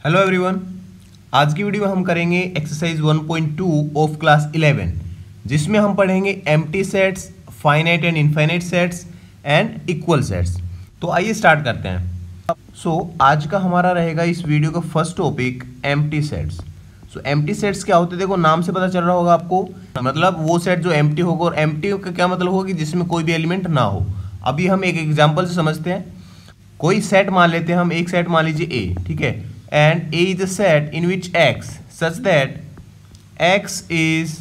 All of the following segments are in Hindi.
Hello everyone. आज की वीडियो में हम करेंगे एक्सरसाइज 1.2 ऑफ क्लास 11 जिसमें हम पढ़ेंगे empty sets, finite and infinite sets and equal sets. तो आइए स्टार्ट करते हैं। आज का हमारा रहेगा इस वीडियो का first topic empty sets. Empty sets क्या होते हैं? देखो नाम से पता चल रहा होगा आपको, मतलब वो सेट जो एम्प्टी होगा। और एम्प्टी का क्या मतलब होगा कि जिसमें कोई भी एलिमेंट ना हो। अभी हम एक एग्जाम्पल से समझते हैं। कोई सेट मान लेते हैं हम, एक सेट मान लीजिए ए, ठीक है। And A is a set in which X such that X is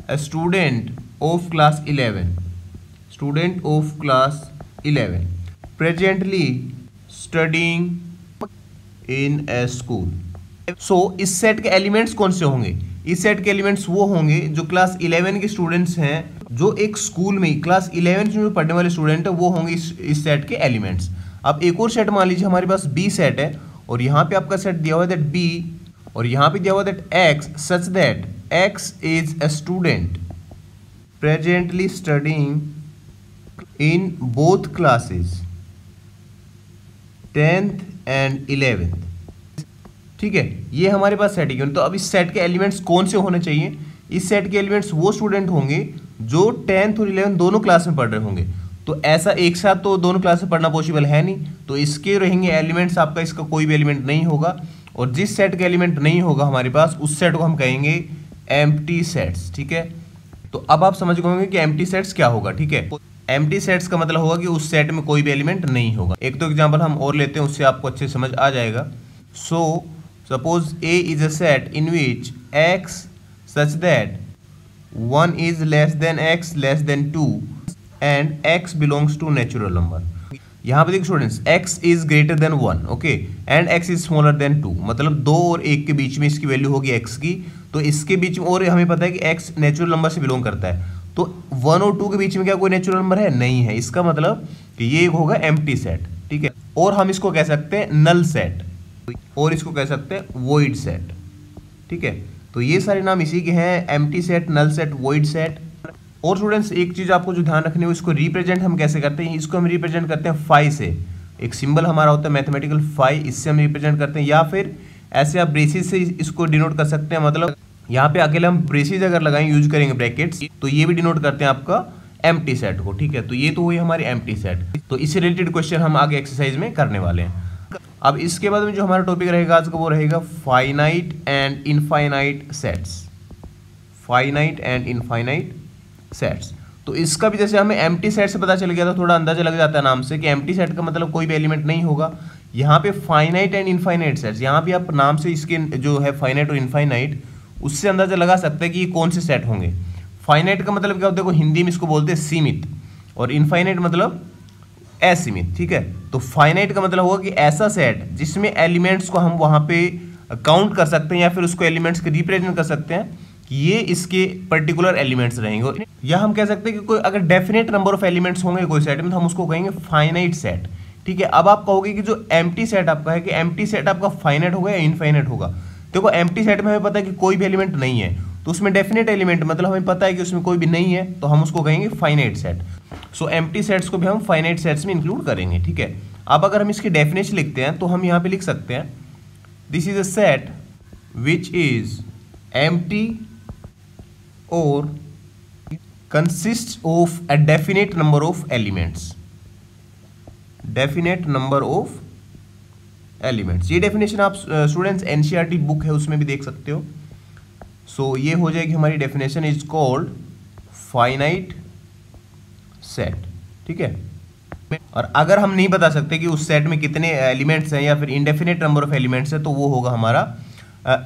a student of class 11. Student of class 11. Presently studying in a school. So इस सेट के एलिमेंट्स कौन से होंगे? इस सेट के एलिमेंट्स वो होंगे जो क्लास 11 के स्टूडेंट्स हैं, जो एक स्कूल में क्लास 11 में पढ़ने वाले स्टूडेंट है, वो होंगे इस सेट के एलिमेंट्स। अब एक और सेट मान लीजिए हमारे पास बी सेट है, और यहाँ पे आपका सेट दिया हुआ है दैट बी, और यहाँ पे दिया हुआ that x such that x is a student presently studying in both classes 10th and 11th। ठीक है, ये हमारे पास सेट है। तो अब इस सेट के एलिमेंट्स कौन से होने चाहिए? इस सेट के एलिमेंट्स वो स्टूडेंट होंगे जो 10th और 11th दोनों क्लास में पढ़ रहे होंगे। तो ऐसा एक साथ तो दोनों क्लास में पढ़ना पॉसिबल है नहीं, तो इसके रहेंगे एलिमेंट्स आपका, इसका कोई भी एलिमेंट नहीं होगा। और जिस सेट का एलिमेंट नहीं होगा हमारे पास, उस सेट को हम कहेंगे एम्प्टी सेट्स। ठीक है, तो अब आप समझ गए कि एम्प्टी सेट्स क्या होगा। ठीक है, एम्प्टी सेट्स का मतलब होगा कि उस सेट में कोई भी एलिमेंट नहीं होगा। एक तो एग्जाम्पल हम और लेते हैं, उससे आपको अच्छे समझ आ जाएगा। So suppose A is a set in which x such that 1 is less then x less than 2 and x belongs to natural number। यहाँ पे देखिए students, x is greater than 1, okay, and x is smaller than 2, मतलब 2 और 1 के बीच में इसकी वैल्यू होगी x की। तो इसके बीच में, और हमें पता है कि x नेचुरल नंबर से बिलोंग करता है, तो 1 और 2 के बीच में क्या कोई नेचुरल नंबर है? नहीं है। इसका मतलब कि ये होगा एम्प्टी सेट। ठीक है, और हम इसको कह सकते हैं नल सेट, और इसको कह सकते हैं वॉइड सेट। ठीक है, तो ये सारे नाम इसी के हैं, empty set, null set, void set. और स्टूडेंट्स एक चीज आपको जो ध्यान रखनी है, इसको रिप्रेजेंट हम कैसे करते हैं? इसको हम रिप्रेजेंट करते हैं फाई से। एक सिंबल हमारा होता है मैथमेटिकल फाई, इससे हम रिप्रेजेंट करते हैं। या फिर ऐसे आप ब्रेसिस से इसको डिनोट कर सकते हैं, मतलब यहाँ पे अकेले हम ब्रेसिस अगर लगाएं, यूज करेंगे ब्रैकेट्स, तो ये भी डिनोट करते हैं आपका एम्प्टी सेट को। ठीक है, तो ये तो हुई हमारी एम्प्टी सेट। तो इससे रिलेटेड क्वेश्चन हम आगे एक्सरसाइज में करने वाले हैं। अब इसके बाद में जो हमारा टॉपिक रहेगा आज का, वो रहेगा finite and infinite sets. Finite and infinite sets. तो इसका भी जैसे हमें एम्प्टी सेट से पता चल गया था, थोड़ा अंदाजा लग जाता है नाम से कि एम्प्टी सेट का मतलब कोई भी एलिमेंट नहीं होगा। यहाँ पे फाइनाइट एंड इनफाइनाइट सेट्स, यहाँ भी आप नाम से इसके जो है फाइनाइट और इनफाइनाइट, उससे अंदाजा लगा सकते हैं कि ये कौन से सेट होंगे। फाइनाइट का मतलब क्या होता है? देखो हिंदी में इसको बोलते हैं सीमित, और इनफाइनाइट मतलब असीमित। ठीक है, तो फाइनाइट का मतलब होगा कि ऐसा सेट जिसमें एलिमेंट्स को हम वहाँ पे काउंट कर सकते हैं, या फिर उसको एलिमेंट्स के रिप्रेजेंट कर सकते हैं, ये इसके पर्टिकुलर एलिमेंट्स रहेंगे। या हम कह सकते हैं कि कोई अगर डेफिनेट नंबर ऑफ एलिमेंट्स होंगे कोई सेट में, तो हम उसको कहेंगे फाइनाइट सेट। ठीक है, अब आप कहोगे कि जो एम्प्टी सेट आपका है, कि एम्प्टी सेट आपका फाइनाइट होगा या इनफाइनाइट होगा। देखो एम्प्टी सेट में हमें पता है कि कोई भी एलिमेंट नहीं है, तो उसमें डेफिनेट एलिमेंट मतलब हमें पता है कि उसमें कोई भी नहीं है, तो हम उसको कहेंगे फाइनाइट सेट। सो एम्प्टी सेट्स को भी हम फाइनाइट सेट्स में इंक्लूड करेंगे। ठीक है, अब अगर हम इसकी डेफिनेशन लिखते हैं, तो हम यहाँ पे लिख सकते हैं, this is a set which is empty or consists of a definite number of elements। definite number of elements, ये डेफिनेशन आप स्टूडेंट्स एनसीईआरटी बुक है उसमें भी देख सकते हो। सो ये हो जाएगी हमारी definition, is called finite set. ठीक है, और अगर हम नहीं बता सकते कि उस सेट में कितने एलिमेंट्स हैं, या फिर इनडेफिनेट नंबर ऑफ एलिमेंट्स है, तो वो होगा हमारा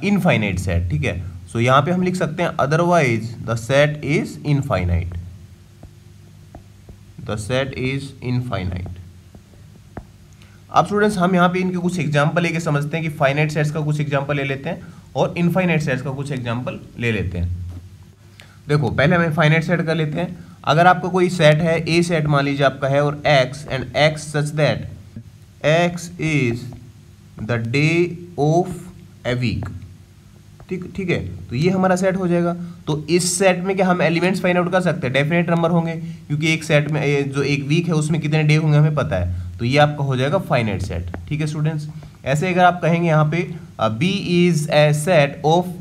इनफाइनाइट सेट। ठीक है, सो यहाँ पे हम लिख सकते हैं otherwise the set is infinite. The set is infinite. अब स्टूडेंट्स हम यहाँ पे इनके कुछ एग्जांपल लेके समझते हैं कि फाइनाइट सेट्स का कुछ एग्जांपल ले लेते हैं, और इनफाइनाइट सेट्स का कुछ एग्जांपल ले लेते हैं। देखो पहले हमें फाइनाइट सेट कर लेते हैं। अगर आपका कोई सेट है, ए सेट मान लीजिए आपका है, और x and x such that x is the day of a week. ठीक है, तो ये हमारा सेट हो जाएगा। तो इस सेट में क्या हम एलिमेंट्स फाइंड आउट कर सकते हैं? डेफिनेट नंबर होंगे, क्योंकि एक सेट में जो एक वीक है उसमें कितने डे होंगे हमें पता है, तो ये आपका हो जाएगा फाइनाइट सेट। ठीक है स्टूडेंट्स, ऐसे अगर आप कहेंगे यहाँ पे b is a set of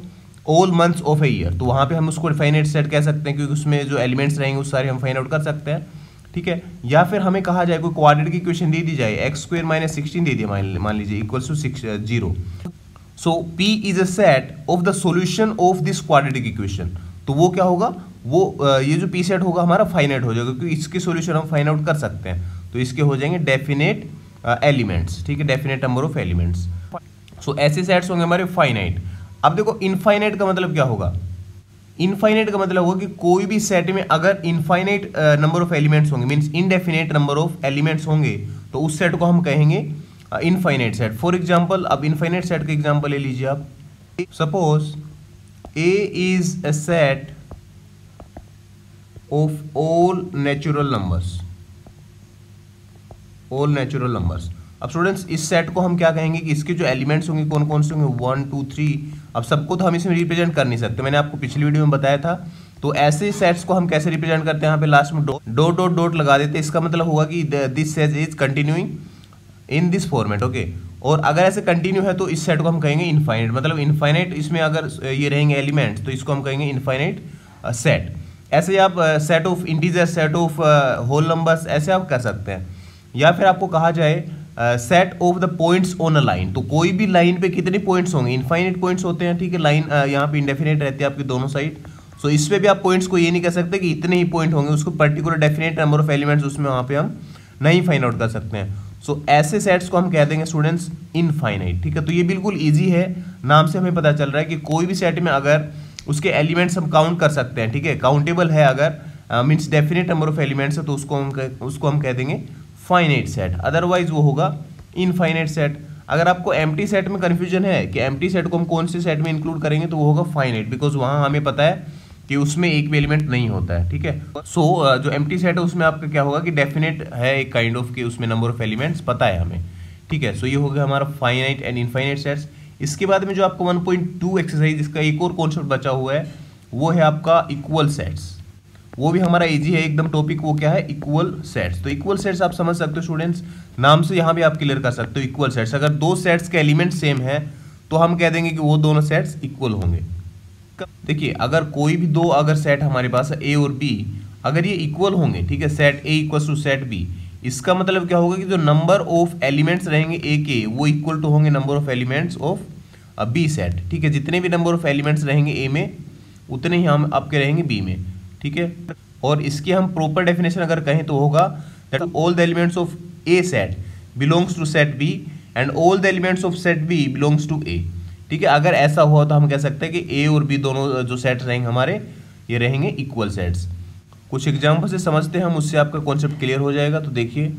all months of a year, तो वहाँ पे हम उसको फाइनाइट सेट कह सकते हैं, क्योंकि उसमें जो एलिमेंट्स रहेंगे उस सारे हम फाइंड आउट कर सकते हैं, ठीक है। या फिर हमें कहा जाए कोई क्वाड्रेटिक की इक्वेशन दे दी जाए, x² - 16 दे दिया मान लीजिए equals to 0, so P is a set of the solution of this quadratic equation, तो वो क्या होगा, वो ये जो P सेट होगा हमारा फाइनाइट हो जाएगा, क्योंकि इसके सॉल्यूशन हम फाइंड आउट कर सकते हैं, तो इसके हो जाएंगे डेफिनेट एलिमेंट्स, ठीक है, डेफिनेट नंबर ऑफ एलिमेंट्स। सो ऐसे सेट्स होंगे हमारे फाइनाइट। अब देखो इनफाइनाइट का मतलब क्या होगा, इनफाइनाइट का मतलब होगा कि कोई भी सेट में अगर इनफाइनाइट नंबर ऑफ एलिमेंट्स होंगे, means indefinite number of elements होंगे, तो उस सेट को हम कहेंगे इनफाइनाइट सेट। फॉर एग्जांपल, अब इनफाइनाइट सेट का एग्जांपल ले लीजिए आप, suppose A is a set of all natural numbers, all natural numbers. अब स्टूडेंट्स इस सेट को हम क्या कहेंगे कि इसके जो एलिमेंट्स होंगे कौन कौन से होंगे, 1 2 3। अब सबको तो हम इसमें रिप्रेजेंट कर नहीं सकते, मैंने आपको पिछली वीडियो में बताया था। तो ऐसे सेट्स को हम कैसे रिप्रेजेंट करते हैं, यहाँ पे लास्ट में डॉट डॉट डॉट लगा देते हैं, इसका मतलब होगा कि this set is continuing in this format, okay. और अगर ऐसे कंटिन्यू है तो इस सेट को हम कहेंगे इनफाइनाइट, मतलब इनफाइनाइट इसमें अगर ये रहेंगे एलिमेंट्स तो इसको हम कहेंगे इनफाइनाइट सेट। ऐसे आप set of integer, set of whole numbers, ऐसे आप कर सकते हैं। या फिर आपको कहा जाए set of the points on a line, तो कोई भी लाइन पे कितने पॉइंट्स होंगे, इनफाइनाइट पॉइंट्स होते हैं, ठीक है। लाइन यहाँ पे इंडेफिनेट रहती है आपकी दोनों साइड, सो इस पे भी आप पॉइंट्स को ये नहीं कह सकते कि इतने ही पॉइंट होंगे, उसको particular definite number of elements उसमें वहाँ पे हम नहीं फाइंड आउट कर सकते हैं। सो ऐसे सेट्स को हम कह देंगे स्टूडेंट्स इनफाइनाइट, ठीक है। तो ये बिल्कुल ईजी है, नाम से हमें पता चल रहा है कि कोई भी सेट में अगर उसके एलिमेंट्स हम काउंट कर सकते हैं, ठीक है, काउंटेबल है अगर means definite number of elements है, तो उसको हम कह देंगे फाइनाइट सेट, अदरवाइज वो होगा इनफाइनाइट सेट। अगर आपको एम्प्टी सेट में कंफ्यूजन है कि एम्प्टी सेट को हम कौन से सेट में इंक्लूड करेंगे, तो वो होगा फाइनाइट, बिकॉज वहाँ हमें पता है कि उसमें एक भी एलिमेंट नहीं होता है, ठीक है। सो जो एम्प्टी सेट है उसमें आपका क्या होगा कि डेफिनेट है एक काइंड ऑफ कि उसमें नंबर ऑफ एलिमेंट्स पता है हमें, ठीक है। सो ये हो गया हमारा फाइनाइट एंड इनफाइनाइट सेट्स। इसके बाद में जो आपको 1.2 एक्सरसाइज, इसका एक और कॉन्सेप्ट बचा हुआ है, वो है आपका इक्वल सेट्स। वो भी हमारा इजी है एकदम टॉपिक, वो क्या है, इक्वल सेट्स। तो इक्वल सेट्स आप समझ सकते हो स्टूडेंट्स, नाम से यहाँ भी आप क्लियर कर सकते हो इक्वल सेट्स। अगर दो सेट्स के एलिमेंट सेम है तो हम कह देंगे कि वो दोनों सेट्स इक्वल होंगे। देखिए अगर कोई भी दो अगर सेट हमारे पास है ए और बी, अगर ये इक्वल होंगे, ठीक है, set a equal to set b, इसका मतलब क्या होगा कि जो नंबर ऑफ एलिमेंट्स रहेंगे ए के, वो इक्वल टू होंगे number of elements of b set, ठीक है। जितने भी नंबर ऑफ एलिमेंट्स रहेंगे ए में, उतने ही हम आपके रहेंगे बी में, ठीक है। और इसकी हम प्रॉपर डेफिनेशन अगर कहें तो होगा that all the elements of A set belongs to set B and all the elements of set B belongs to A, ठीक है। अगर ऐसा हुआ तो हम कह सकते हैं कि ए और बी दोनों जो सेट रहेंगे हमारे, ये रहेंगे इक्वल सेट्स। कुछ एग्जाम्पल से समझते हैं हम, उससे आपका कॉन्सेप्ट क्लियर हो जाएगा। तो देखिए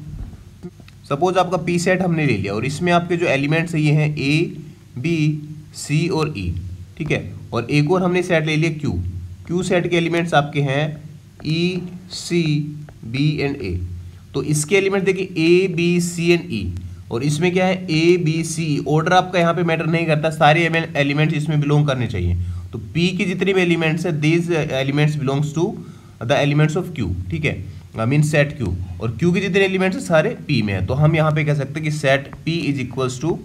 सपोज आपका पी सेट हमने ले लिया और इसमें आपके जो एलिमेंट्स है ये हैं ए बी सी और ई, ठीक है। और एक और हमने सेट ले लिया क्यू, क्यू सेट के एलिमेंट्स आपके हैं ई सी बी एंड ए। तो इसके एलिमेंट देखिए ए बी सी एंड ई, और इसमें क्या है ए बी सी, ऑर्डर आपका यहाँ पे मैटर नहीं करता, सारे एलिमेंट्स इसमें बिलोंग करने चाहिए। तो पी की जितने भी एलिमेंट्स है, these elements belongs to the elements of q, ठीक है, मीन सेट क्यू। और क्यू के जितने एलिमेंट्स है सारे पी में है, तो हम यहाँ पे कह सकते हैं कि set p is equals to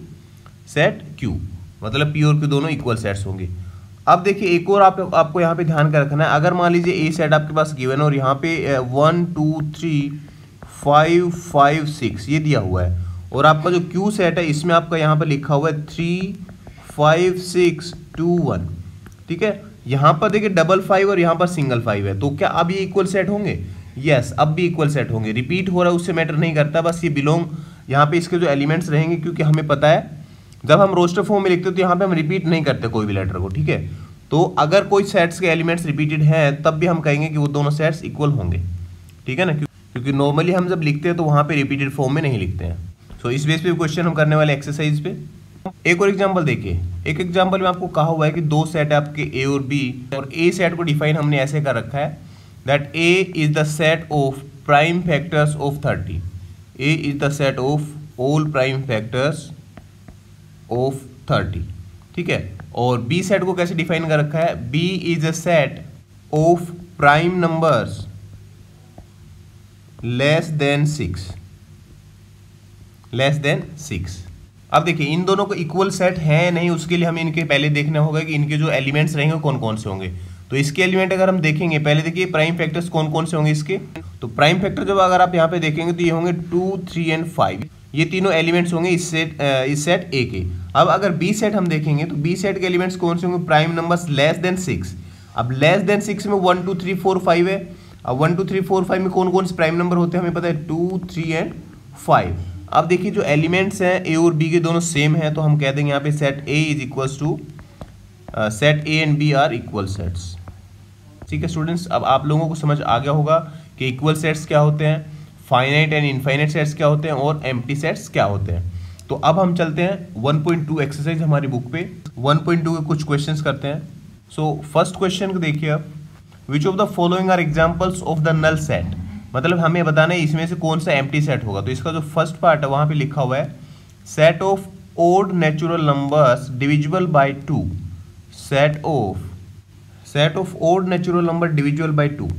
set q, मतलब पी और क्यू दोनों इक्वल सेट्स होंगे। अब देखिए एक और आपको यहाँ पे ध्यान का रखना है, अगर मान लीजिए ए सेट आपके पास गिवन है और यहाँ पे 1 2 3 5 5 6 ये दिया हुआ है, और आपका जो क्यू सेट है इसमें आपका यहाँ पर लिखा हुआ है 3 5 6 2 1, ठीक है। यहाँ पर देखिए डबल 5 और यहाँ पर सिंगल 5 है, तो क्या अब ये इक्वल सेट होंगे? यस, अब भी इक्वल सेट होंगे। रिपीट हो रहा है उससे मैटर नहीं करता, बस ये बिलोंग यहाँ पे इसके जो एलिमेंट्स रहेंगे, क्योंकि हमें पता है जब हम रोस्टर फॉर्म में लिखते हैं तो यहाँ पे हम रिपीट नहीं करते कोई भी लेटर को, ठीक है। तो अगर कोई सेट्स के एलिमेंट्स रिपीटेड हैं तब भी हम कहेंगे कि वो दोनों सेट्स इक्वल होंगे, ठीक है ना, क्योंकि नॉर्मली हम जब लिखते हैं तो वहाँ पे रिपीटेड फॉर्म में नहीं लिखते हैं। सो इस बेस पे क्वेश्चन हम करने वाले एक्सरसाइज पे। एक और एग्जांपल देखिए, एक एग्जांपल में आपको कहा हुआ है कि दो सेट है आपके ए और बी, और ए सेट को डिफाइन हमने ऐसे कर रखा है that A is the set of prime factors of 30, A is the set of all prime factors of 30, ठीक है। और बी सेट को कैसे डिफाइन कर रखा है, b is a set of prime numbers less than 6, less than 6। अब देखिए इन दोनों को इक्वल सेट है नहीं, उसके लिए हमें इनके पहले देखना होगा कि इनके जो एलिमेंट्स रहेंगे कौन कौन से होंगे। तो इसके एलिमेंट अगर हम देखेंगे, पहले देखिए प्राइम फैक्टर्स कौन कौन से होंगे इसके। तो प्राइम फैक्टर जब अगर आप यहाँ पे देखेंगे तो ये होंगे 2, 3 एंड 5, ये तीनों एलिमेंट्स होंगे इस सेट ए के। अब अगर बी सेट हम देखेंगे तो बी सेट के एलिमेंट्स कौन से होंगे, प्राइम नंबर्स लेस देन 6। अब लेस देन 6 में 1, 2, 3, 4, 5 है। अब 1, 2, 3, 4, 5 में कौन कौन से प्राइम नंबर होते हैं हमें पता है, 2, 3 एंड 5। अब देखिए जो एलिमेंट्स हैं ए और बी के दोनों सेम हैं, तो हम कह देंगे यहाँ पे set a is equals to set a and b are equal sets. ठीक है स्टूडेंट्स, अब आप लोगों को समझ आ गया होगा कि इक्वल सेट्स क्या होते हैं, फाइनाइट एंड इनफाइनाइट सेट्स क्या होते हैं और एम्प्टी सेट्स क्या होते हैं। तो अब हम चलते हैं 1.2 एक्सरसाइज हमारी बुक पे 1.2 के कुछ क्वेश्चंस करते हैं। सो फर्स्ट क्वेश्चन को देखिए आप, which of the following are examples of the null set, मतलब हमें बताना है इसमें से कौन सा एम्प्टी सेट होगा। तो इसका जो फर्स्ट पार्ट है वहां पे लिखा हुआ है set of odd natural numbers divisible by 2, set of odd natural number divisible by 2।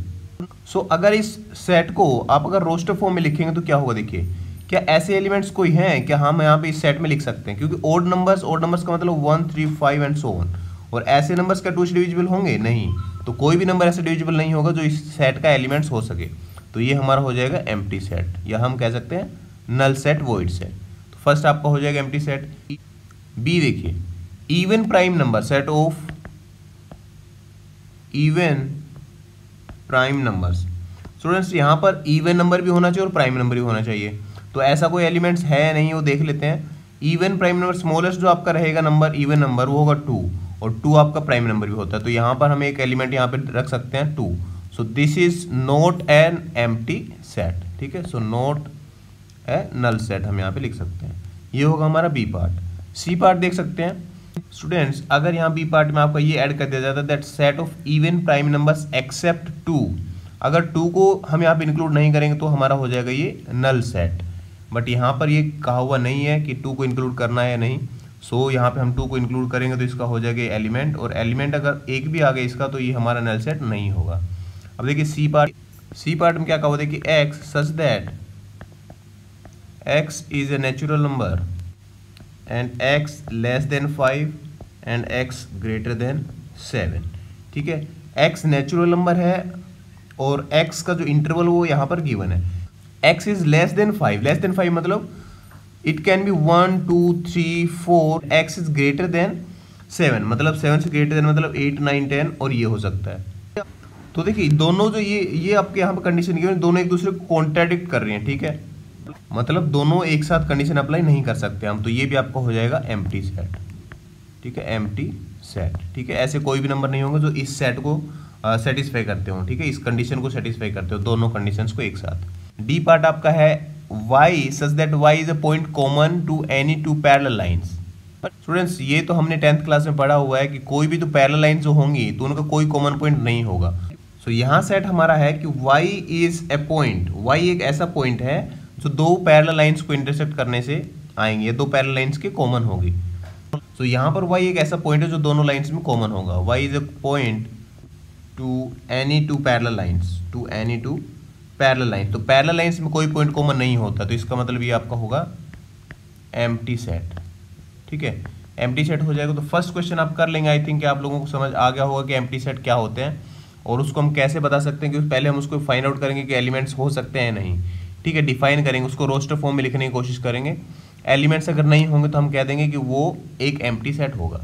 So अगर इस सेट को आप अगर रोस्टर फॉर्म में लिखेंगे तो क्या होगा, देखिए क्या ऐसे एलिमेंट्स कोई हैं क्या हम यहाँ पे इस सेट में लिख सकते हैं, क्योंकि ओड नंबर्स का मतलब 1, 3, 5 एंड सो ऑन, और ऐसे नंबर्स का 2 से डिविजिबल होंगे नहीं, तो कोई भी नंबर ऐसे डिविजिबल नहीं होगा जो इस सेट का एलिमेंट्स हो सके। तो ये हमारा हो जाएगा एम्प्टी सेट, या हम कह सकते हैं नल सेट, वॉइड सेट। तो फर्स्ट आपका हो जाएगा एम्प्टी सेट। बी देखिए, even prime number, set of even prime numbers. Students यहाँ पर इवन नंबर भी होना चाहिए और प्राइम नंबर भी होना चाहिए, तो ऐसा कोई एलिमेंट्स है नहीं, वो देख लेते हैं। इवन प्राइम नंबर, स्मॉलेस्ट जो आपका रहेगा नंबर इवन नंबर वो होगा 2, और 2 आपका प्राइम नंबर भी होता है, तो यहाँ पर हम एक एलिमेंट यहाँ पे रख सकते हैं 2। So this is not an empty set, ठीक है। So not a null set हम यहाँ पे लिख सकते हैं, ये होगा हमारा बी पार्ट। सी पार्ट देख सकते हैं स्टूडेंट्स, अगर यहाँ बी पार्ट में आपका ये ऐड कर दिया जाता है that set of even prime numbers accept 2, अगर 2 को हम यहाँ पे इंक्लूड नहीं करेंगे तो हमारा हो जाएगा ये नल सेट, बट यहाँ पर ये कहा हुआ नहीं है कि 2 को इंक्लूड करना है या नहीं। सो यहाँ पे हम 2 को इंक्लूड करेंगे तो इसका हो जाएगा एलिमेंट, और एलिमेंट अगर एक भी आ गया इसका तो ये हमारा नल सेट नहीं होगा। अब देखिए सी पार्ट में क्या कहा हुआ, देखिए x such that x is a natural number and x less than 5 and x greater than 7, ठीक है। एक्स नेचुरल नंबर है और एक्स का जो इंटरवल वो यहाँ पर गिवन है। एक्स इज लेस देन 5 मतलब it can be 1, 2, 3, 4, x is greater than 7 मतलब 7 से ग्रेटर देन मतलब 8, 9, 10 और ये हो सकता है। तो देखिए दोनों जो ये आपके यहाँ पर कंडीशन गिवन, दोनों एक दूसरे को कॉन्ट्राडिक्ट कर रही हैं, ठीक है, मतलब दोनों एक साथ कंडीशन अप्लाई नहीं कर सकते हम, तो ये भी आपका हो जाएगा एम्प्टी सेट, ठीक है, एम्प्टी सेट, ठीक है। ऐसे कोई भी नंबर नहीं होंगे जो इस सेट को सेटिस्फाई करते हो, ठीक है, इस कंडीशन को सेटिस्फाई करते हो, दोनों कंडीशंस को एक साथ। डी पार्ट आपका है y such that y is a point common to any 2 parallel lines. Students ये तो हमने 10th क्लास में पढ़ा हुआ है कि कोई भी तो पैरेलल लाइंस जो होंगी तो उनका कोई कॉमन पॉइंट नहीं होगा। सो यहाँ सेट हमारा है कि y is a point, y एक ऐसा पॉइंट है जो 2 पैरेलल लाइंस को इंटरसेक्ट करने से आएंगे, 2 पैरेलल लाइंस के कॉमन होगी। सो यहाँ पर y एक ऐसा पॉइंट है जो दोनों लाइंस में कॉमन होगा। y is a point to any 2 parallel lines, to any 2 parallel lines. तो पैरेलल लाइंस में कोई पॉइंट कॉमन नहीं होता, तो इसका मतलब ये आपका होगा एम्प्टी सेट, ठीक है, एम्प्टी सेट हो जाएगा। तो फर्स्ट क्वेश्चन आप कर लेंगे। आई थिंक कि आप लोगों को समझ आ गया होगा कि एम्प्टी सेट क्या होते हैं और उसको हम कैसे बता सकते हैं, कि पहले हम उसको फाइंड आउट करेंगे कि एलिमेंट्स हो सकते हैं नहीं, ठीक है, डिफाइन करेंगे उसको, रोस्टर फॉर्म में लिखने की कोशिश करेंगे। एलिमेंट्स अगर नहीं होंगे तो हम कह देंगे कि वो एक एम्प्टी सेट होगा।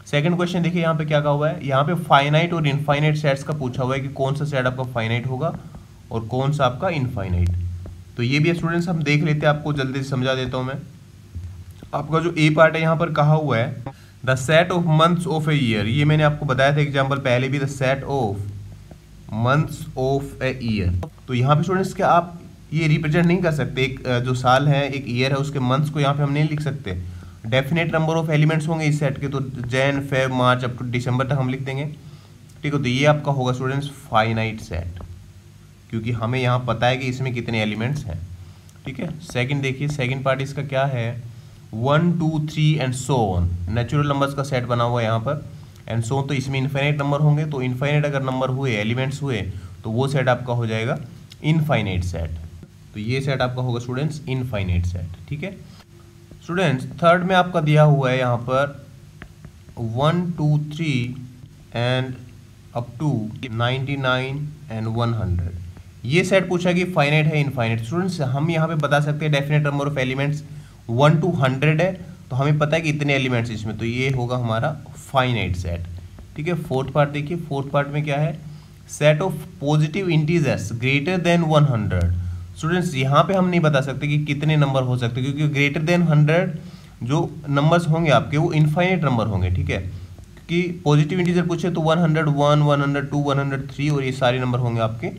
सेकंड क्वेश्चन देखिए यहाँ पे क्या कहा हुआ है, यहाँ पे फाइनाइट और इनफाइनाइट सेट्स का पूछा हुआ है कि कौन सा सेट आपका फाइनाइट होगा और कौन सा आपका इनफाइनाइट। तो ये भी स्टूडेंट्स हम देख लेते हैं, आपको जल्दी से समझा देता हूँ मैं। आपका जो ए पार्ट है यहाँ पर कहा हुआ है the set of months of a year, ये मैंने आपको बताया था एग्जाम्पल पहले भी, the set of months of a year. तो यहाँ पे स्टूडेंट्स क्या आप ये रिप्रेजेंट नहीं कर सकते, एक जो साल है एक ईयर है उसके मंथ्स को यहाँ पे हम नहीं लिख सकते। डेफिनेट नंबर ऑफ एलिमेंट्स होंगे इस सेट के, तो Jan, Feb, March up to दिसंबर तक हम लिख देंगे, ठीक है। तो ये आपका होगा स्टूडेंट्स फाइनाइट सेट, क्योंकि हमें यहाँ पता है कि इसमें कितने एलिमेंट्स हैं, ठीक है। सेकंड देखिए, सेकंड पार्ट इसका क्या है, 1, 2, 3 and so on, natural numbers का सेट बना हुआ है यहाँ पर, एंड सो तो इसमें इनफाइनाइट नंबर होंगे, तो इनफाइनाइट अगर नंबर हुए, एलिमेंट्स हुए, तो वो सेट आपका हो जाएगा इनफाइनाइट सेट। तो ये सेट आपका होगा स्टूडेंट्स इनफाइनाइट सेट, ठीक है। स्टूडेंट्स थर्ड में आपका दिया हुआ है यहाँ पर 1 2 3 एंड अप टू 99 एंड 100। ये सेट पूछा कि फाइनाइट है इनफाइनाइट। स्टूडेंट्स हम यहाँ पे बता सकते हैं definite number of elements 1 to 100 है, तो हमें पता है कि इतने एलिमेंट्स इसमें, तो ये होगा हमारा फाइनाइट सेट। ठीक है, फोर्थ पार्ट देखिए, फोर्थ पार्ट में क्या है, set of positive integers greater than 100। Students यहाँ पे हम नहीं बता सकते कि कितने नंबर हो सकते, क्योंकि ग्रेटर देन 100 जो नंबर्स होंगे आपके वो इनफाइनाइट नंबर होंगे। ठीक है, कि पॉजिटिव इंटीजर पूछे तो 101, 102, 103 और ये सारे नंबर होंगे आपके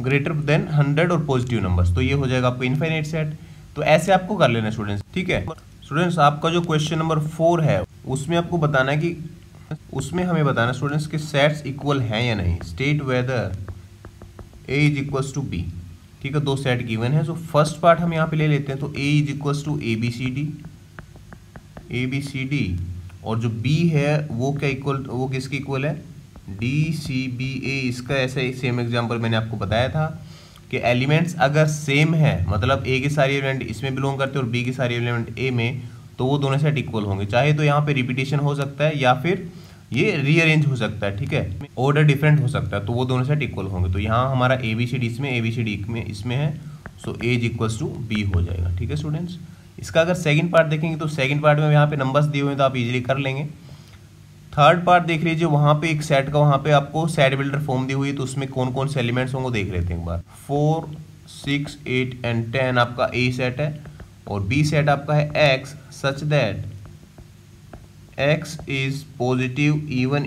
ग्रेटर देन 100 और पॉजिटिव नंबर्स, तो ये हो जाएगा आपको इनफाइनाइट सेट। तो ऐसे आपको कर लेना स्टूडेंट्स। ठीक है स्टूडेंट्स, आपका जो क्वेश्चन नंबर 4 है उसमें आपको बताना है कि उसमें हमें बताना स्टूडेंट्स कि सेट्स इक्वल हैं या नहीं। State whether A is equals to B. ठीक है, दो सेट गिवन है। सो फर्स्ट पार्ट हम यहाँ पे ले लेते हैं, तो A is equals to A B C D, और जो बी है वो क्या इक्वल, वो किसके इक्वल है, डी सी बी ए। इसका ऐसा ही सेम एग्जांपल मैंने आपको बताया था कि एलिमेंट्स अगर सेम है, मतलब ए के सारे एलिमेंट इसमें बिलोंग करते हैं और बी के सारे एलिमेंट ए में, तो वो दोनों सेट इक्वल होंगे। चाहे तो यहाँ पे रिपीटेशन हो सकता है या फिर ये रीअरेंज हो सकता है। ठीक है, ऑर्डर डिफरेंट हो सकता है, तो वो दोनों सेट इक्वल होंगे। तो यहाँ हमारा ए बी सी डी इसमें, ए बी सी डी में इसमें है, सो ए इज इक्वल्स टू बी हो जाएगा। ठीक है स्टूडेंट्स, इसका अगर सेकंड पार्ट देखेंगे तो सेकंड पार्ट में यहाँ पे नंबर्स दिए हुए हैं तो आप इजीली कर लेंगे। थर्ड पार्ट देख लीजिए, वहाँ पे एक सेट का, वहाँ पे आपको सेट बिल्डर फॉर्म दी हुई है, तो उसमें कौन कौन से एलिमेंट्स होंगे देख लेते हैं एक बार। 4 6 8 एंड 10 आपका ए सेट है, और बी सेट आपका है x such that x is positive even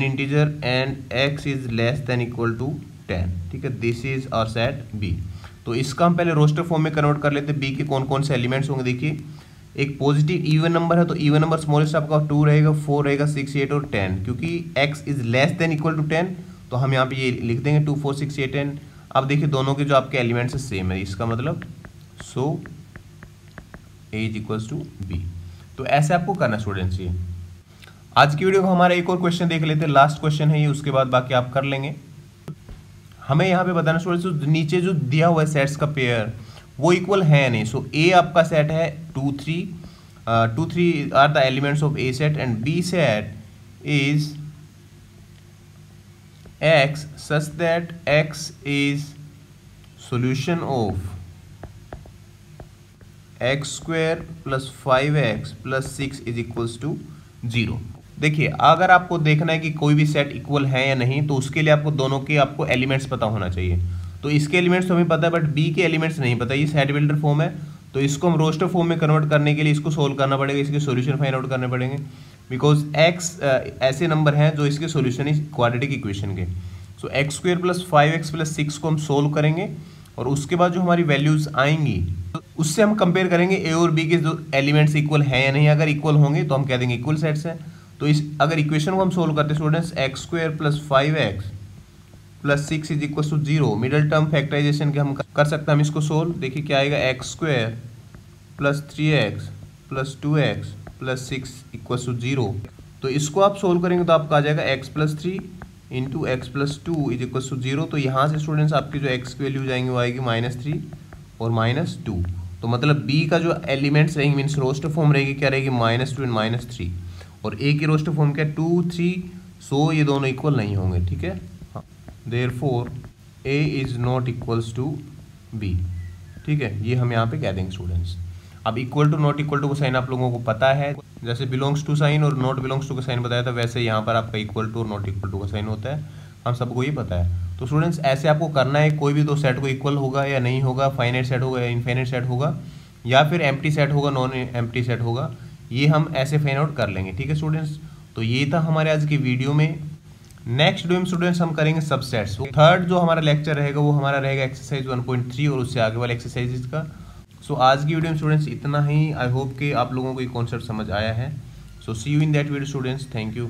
integer and x is less than equal to 10। ठीक है, this is our set B. तो इसका हम पहले रोस्टर फॉर्म में कन्वर्ट कर लेते हैं। बी के कौन कौन से एलिमेंट्स होंगे देखिए, एक पॉजिटिव इवन नंबर है, तो इवन नंबर स्मॉलेस्ट आपका 2 रहेगा, 4 रहेगा, 6 8 और 10। क्योंकि x is less than equal to 10, तो हम यहाँ पे ये लिख देंगे 2 4 6 8 10। अब देखिए दोनों के जो आपके एलिमेंट्स है सेम है, इसका मतलब so a is equals to b। तो ऐसे आपको करना स्टूडेंट्स। ये आज की वीडियो को हमारा एक और क्वेश्चन देख लेते हैं, लास्ट क्वेश्चन है ये, उसके बाद बाकी आप कर लेंगे। हमें यहाँ पे बताना स्टूडेंट्स, नीचे जो दिया हुआ है सेट्स का पेयर वो इक्वल है नहीं। सो ए आपका सेट है 2 3 are the elements of A set, and B set is x such that x is solution of x square plus 5x plus 6 is equals to 0। देखिए अगर आपको देखना है कि कोई भी सेट इक्वल है या नहीं, तो उसके लिए आपको दोनों के आपको एलिमेंट्स पता होना चाहिए। तो इसके एलिमेंट्स तो हमें पता है, बट बी के एलिमेंट्स नहीं पता। ये सेट बिल्डर फॉर्म है, तो इसको हम रोस्टर फॉर्म में कन्वर्ट करने के लिए इसको सोल्व करना पड़ेगा, इसके सॉल्यूशन फाइंड आउट करने पड़ेंगे, बिकॉज एक्स ऐसे नंबर हैं जो इसके सॉल्यूशन इस क्वाड्रेटिक इक्वेशन के। So X square plus 5x plus 6 को हम सोल्व करेंगे, और उसके बाद जो हमारी वैल्यूज आएंगी उससे हम कंपेयर करेंगे ए और बी के जो एलिमेंट्स इक्वल हैं या नहीं। अगर इक्वल होंगे तो हम कह देंगे इक्वल सेट्स हैं। तो इस अगर इक्वेशन को हम सोल्व करते हैं students, x square plus 5x plus 6 is equal to 0, middle term factorization के हम कर सकते हैं हम इसको सोल्व। देखिए क्या आएगा, x square plus 3x plus 2x plus 6 equal to 0। तो इसको आप सोल्व करेंगे तो आपका आ जाएगा x plus 3 into x plus 2 is equal to 0। तो यहाँ से स्टूडेंट्स आपकी जो x की वैल्यू जाएंगे वो आएगी -3 और -2। तो मतलब b का जो एलिमेंट्स रहेंगे मीन्स रोस्टर फॉर्म रहेगी, क्या रहेगी, -2 एंड -3, और a की रोस्टर फॉर्म क्या है 2 3। सो ये दोनों इक्वल नहीं होंगे। ठीक है, Therefore a is not equals to b। ठीक है, ये हम यहाँ पे कह देंगे स्टूडेंट्स। अब equal to not equal to का साइन आप लोगों को पता है, जैसे बिलोंग्स टू साइन और नॉट बिलोंग्स टू का साइन बताया था, वैसे यहाँ पर आपका इक्वल टू और नॉट इक्वल टू का साइन होता है, हम सबको ये पता है। तो स्टूडेंट्स ऐसे आपको करना है, कोई भी दो सेट को इक्वल होगा या नहीं होगा, फाइनाइट सेट होगा या इनफाइनाइट सेट होगा, या फिर एम्प्टी सेट होगा नॉन एम्प्टी सेट होगा, ये हम ऐसे फाइंड आउट कर लेंगे। ठीक है स्टूडेंट्स, तो ये था हमारे आज की वीडियो में। नेक्स्ट वीडियो में स्टूडेंट्स हम करेंगे सबसेट्स। थर्ड जो हमारा लेक्चर रहेगा वो हमारा रहेगा एक्सरसाइज 1.3 और उससे आगे वाले एक्सरसाइजेज का। सो आज की वीडियो में स्टूडेंट्स इतना ही। आई होप कि आप लोगों को ये कॉन्सेप्ट समझ आया है। So see you in that video students, thank you.